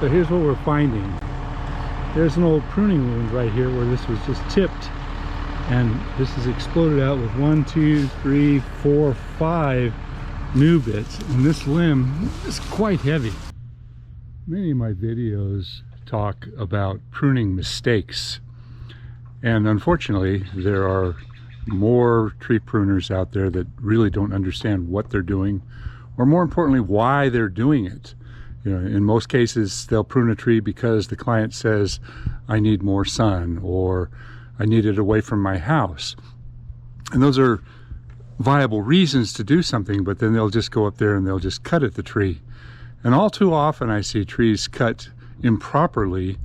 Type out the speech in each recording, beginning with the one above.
So here's what we're finding. There's an old pruning wound right here where this was just tipped, and this has exploded out with 1, 2, 3, 4, 5 new bits, and this limb is quite heavy. Many of my videos talk about pruning mistakes, and unfortunately there are more tree pruners out there that really don't understand what they're doing, or more importantly why they're doing it. You know, in most cases they'll prune a tree because the client says, I need more sun, or I need it away from my house. And those are viable reasons to do something, but then they'll just go up there and they'll just cut at the tree. And all too often I see trees cut improperly,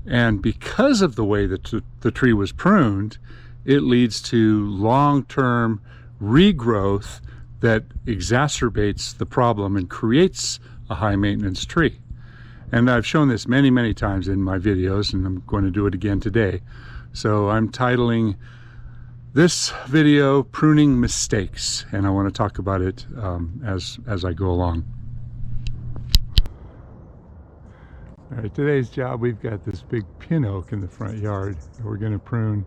and because of the way that the tree was pruned, it leads to long-term regrowth that exacerbates the problem and creates a high maintenance tree. And I've shown this many times in my videos, and I'm going to do it again today. So I'm titling this video Pruning Mistakes, and I want to talk about it as I go along. All right, today's job, we've got this big pin oak in the front yard that we're going to prune.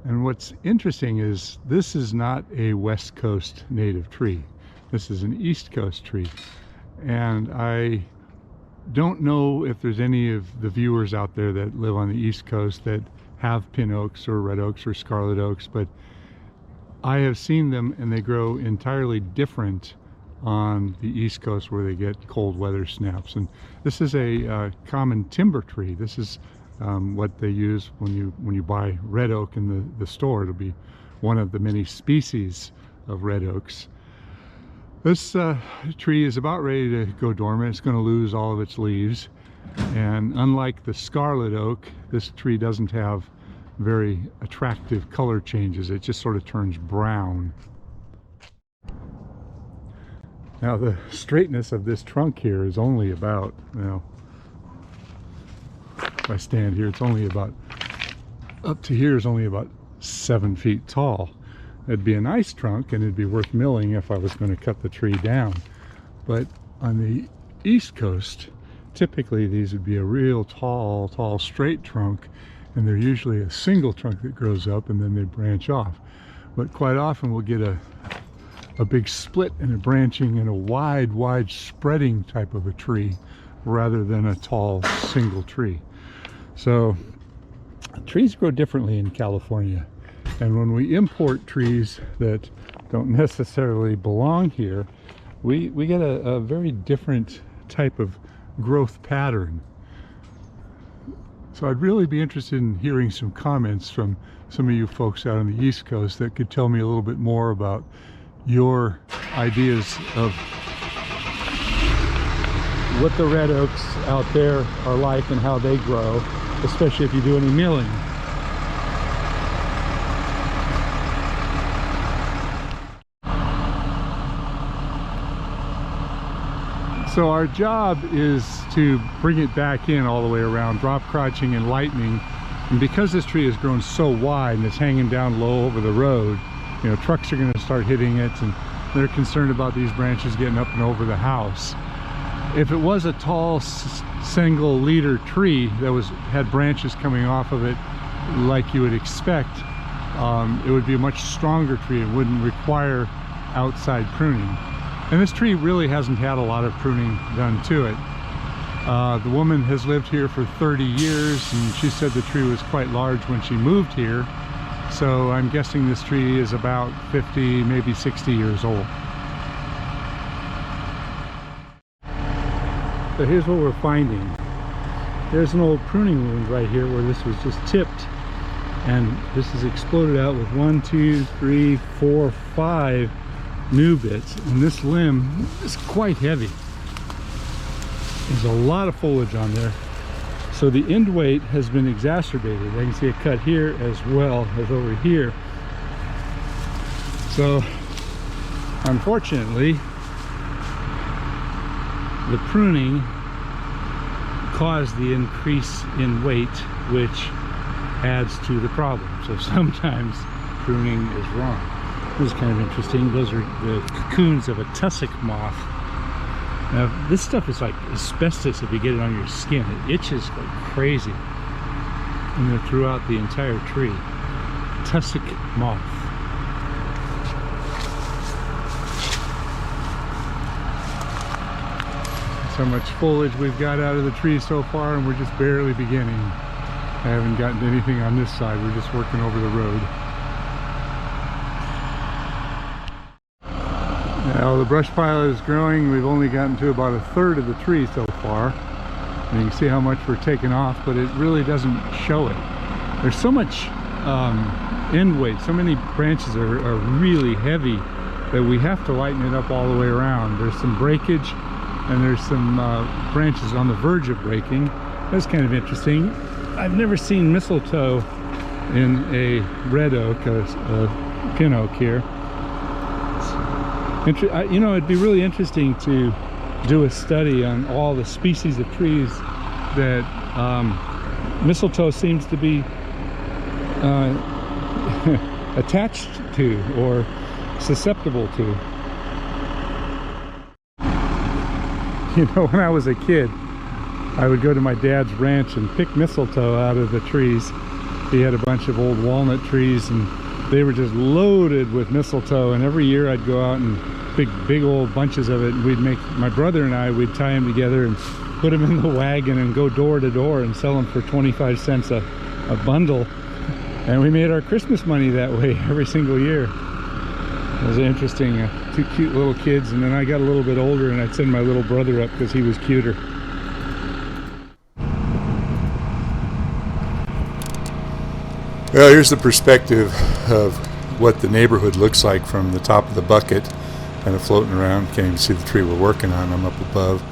And what's interesting is this is not a West Coast native tree. This is an East Coast tree. And I don't know if there's any of the viewers out there that live on the East Coast that have pin oaks or red oaks or scarlet oaks, but I have seen them and they grow entirely different on the East Coast where they get cold weather snaps. And this is a common timber tree. This is what they use when you buy red oak in the store. It'll be one of the many species of red oaks. This tree is about ready to go dormant. It's going to lose all of its leaves, and unlike the scarlet oak, this tree doesn't have very attractive color changes. It just sort of turns brown. Now the straightness of this trunk here is only about, if I stand here, it's only about, up to here is only about 7 feet tall. It'd be a nice trunk and it'd be worth milling if I was going to cut the tree down. But on the East Coast, typically these would be a real tall straight trunk, and they're usually a single trunk that grows up and then they branch off. But quite often we'll get a big split and a branching and a wide spreading type of a tree rather than a tall single tree. So trees grow differently in California. And when we import trees that don't necessarily belong here, we get a very different type of growth pattern. So I'd really be interested in hearing some comments from some of you folks out on the East Coast that could tell me a little bit more about your ideas of what the red oaks out there are like and how they grow, especially if you do any milling. So our job is to bring it back in all the way around, drop crotching and lightening. And because this tree has grown so wide and it's hanging down low over the road, you know, trucks are going to start hitting it, and they're concerned about these branches getting up and over the house. If it was a tall single leader tree that had branches coming off of it like you would expect, it would be a much stronger tree. It wouldn't require outside pruning. And this tree really hasn't had a lot of pruning done to it. The woman has lived here for 30 years, and she said the tree was quite large when she moved here. So I'm guessing this tree is about 50, maybe 60 years old. So here's what we're finding. There's an old pruning wound right here where this was just tipped, and this has exploded out with 1, 2, 3, 4, 5 new bits, and this limb is quite heavy. There's a lot of foliage on there, so the end weight has been exacerbated. I can see a cut here as well as over here. So unfortunately the pruning caused the increase in weight, which adds to the problem. So sometimes pruning is wrong. This is kind of interesting. Those are the cocoons of a tussock moth. Now, this stuff is like asbestos if you get it on your skin. It itches like crazy. And they're throughout the entire tree. Tussock moth. That's how much foliage we've got out of the tree so far, and we're just barely beginning. I haven't gotten anything on this side. We're just working over the road. Now the brush pile is growing. We've only gotten to about a third of the tree so far. And you can see how much we're taking off, but it really doesn't show it. There's so much end weight, so many branches are really heavy that we have to lighten it up all the way around. There's some breakage, and there's some branches on the verge of breaking. That's kind of interesting. I've never seen mistletoe in a red oak, a pin oak here. You know, it'd be really interesting to do a study on all the species of trees that mistletoe seems to be attached to or susceptible to. You know, when I was a kid, I would go to my dad's ranch and pick mistletoe out of the trees. He had a bunch of old walnut trees, and they were just loaded with mistletoe, and every year I'd go out and pick big old bunches of it, and we'd make, my brother and I, we'd tie them together and put them in the wagon and go door to door and sell them for 25 cents a bundle. And we made our Christmas money that way every single year. It was interesting. Two cute little kids, and then I got a little bit older and I'd send my little brother up because he was cuter. Well, here's the perspective of what the neighborhood looks like from the top of the bucket, kind of floating around. Can't even see the tree we're working on. I'm up above,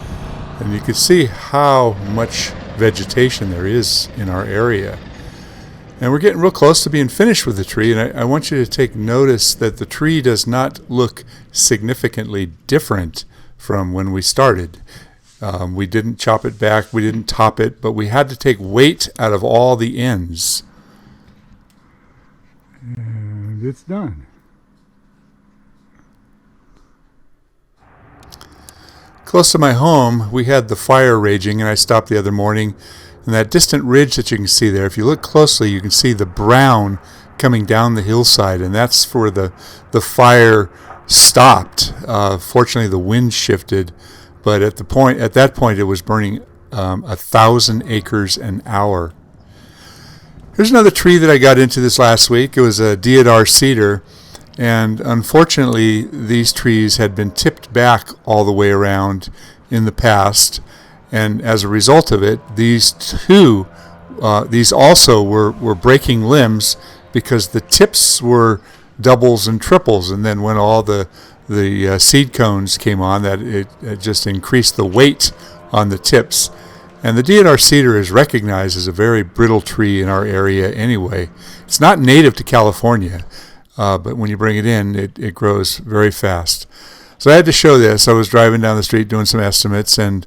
and you can see how much vegetation there is in our area. And we're getting real close to being finished with the tree, and I want you to take notice that the tree does not look significantly different from when we started. We didn't chop it back, we didn't top it, but we had to take weight out of all the ends. And it's done. Close to my home, we had the fire raging, and I stopped the other morning. And that distant ridge that you can see there, if you look closely, you can see the brown coming down the hillside, and that's where the fire stopped. Fortunately, the wind shifted, but at that point, it was burning 1,000 acres an hour. Here's another tree that I got into this last week. It was a deodar cedar, and unfortunately, these trees had been tipped back all the way around in the past. And as a result of it, these also were breaking limbs because the tips were doubles and triples. And then when all the seed cones came on, that it just increased the weight on the tips. And the deodar cedar is recognized as a very brittle tree in our area anyway. It's not native to California, but when you bring it in, it grows very fast. So I had to show this. I was driving down the street doing some estimates, and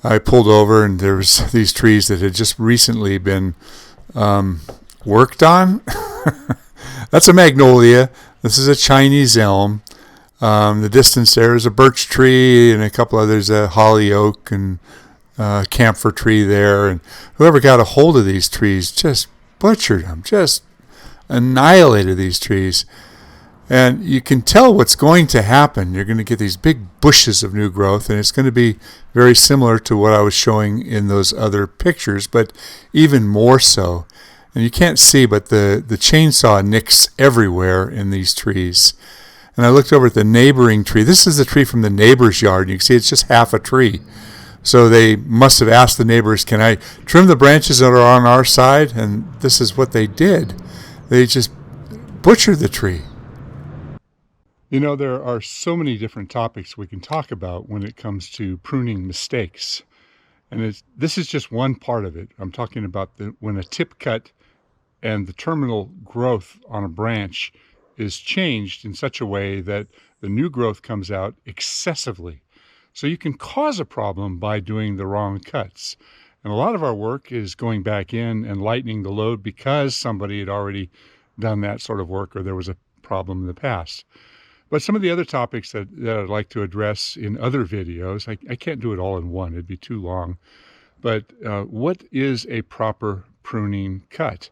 I pulled over, and there was these trees that had just recently been worked on. That's a magnolia. This is a Chinese elm. The distance there is a birch tree and a couple others, a holly oak and camphor tree there. And whoever got a hold of these trees just butchered them, just annihilated these trees. And you can tell what's going to happen. You're going to get these big bushes of new growth, and it's going to be very similar to what I was showing in those other pictures, but even more so. And you can't see, but the chainsaw nicks everywhere in these trees. And I looked over at the neighboring tree. This is the tree from the neighbor's yard. You can see it's just half a tree. So they must have asked the neighbors, can I trim the branches that are on our side? And this is what they did. They just butchered the tree. You know, there are so many different topics we can talk about when it comes to pruning mistakes. And this is just one part of it. I'm talking about when a tip cut and the terminal growth on a branch is changed in such a way that the new growth comes out excessively. So you can cause a problem by doing the wrong cuts. And a lot of our work is going back in and lightening the load because somebody had already done that sort of work or there was a problem in the past. But some of the other topics that I'd like to address in other videos, I can't do it all in one, it'd be too long. But what is a proper pruning cut?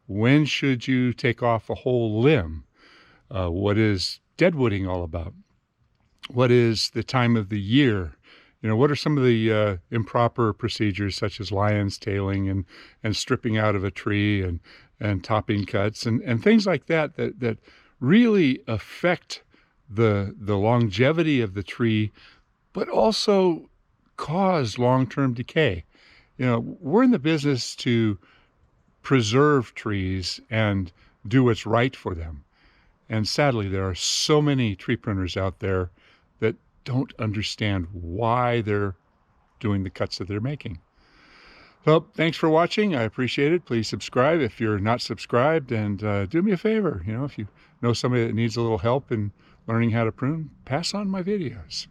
When should you take off a whole limb? What is deadwooding all about? What is the time of the year? What are some of the improper procedures such as lion's tailing and stripping out of a tree and topping cuts and things like that really affect the longevity of the tree, but also cause long-term decay. We're in the business to preserve trees and do what's right for them. And sadly, there are so many tree pruners out there that don't understand why they're doing the cuts that they're making. So thanks for watching. I appreciate it. Please subscribe if you're not subscribed, and do me a favor. If you know somebody that needs a little help in learning how to prune, pass on my videos.